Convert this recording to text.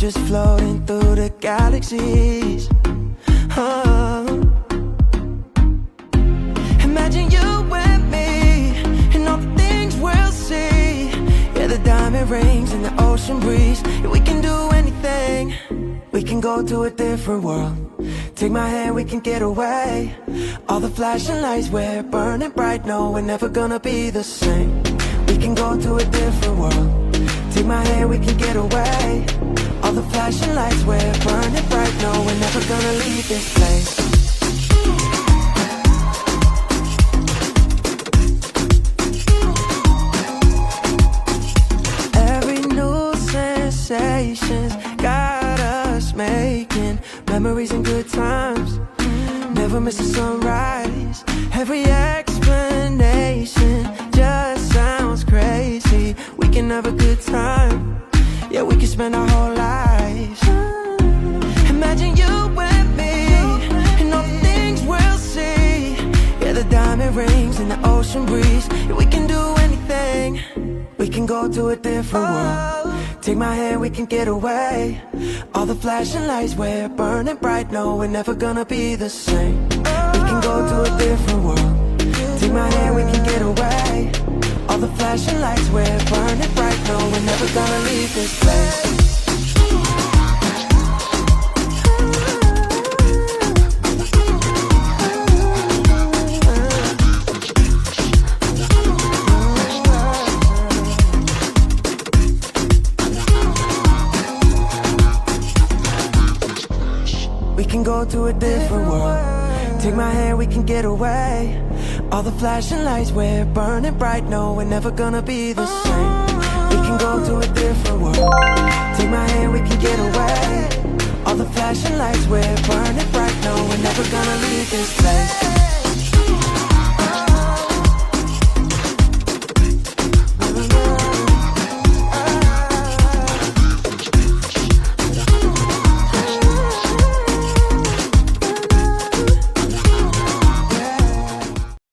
just floating through the galaxies. Oh. Imagine you and me, and all the things we'll see. Yeah, the diamond rings and the ocean breeze. Yeah, we can do anything. We can go to a different world. Take my hand, we can get away. All the flashing lights, we're burning bright. No, we're never gonna be the same. We can go to a different world. Take my hand, we can get away. All the flashing lights, we're burning bright. No, we're never gonna leave this place. Every new sensation's got us making memories and good times. Never miss a sunrise. Every explanation just sounds crazy. We can have a good time. Yeah, we can spend our whole lives. Imagine you and me, and all the things we'll see. Yeah, the diamond rings and the ocean breeze. Yeah, we can do anything. We can go to a different world. Take my hand, we can get away. All the flashing lights, we're burning bright. No, we're never gonna be the same. We can go to a different world. Take my hand, we can get away. All the flashing lights, we're burning bright. No, we're never gonna leave this place. We can go to a different world. Take my hand, we can get away. All the flashing lights, we're burning bright. No, we're never gonna be the same. We can go to a different world. Take my hand, we can get away. All the flashing lights, we're burning bright. No, we're never gonna leave this place.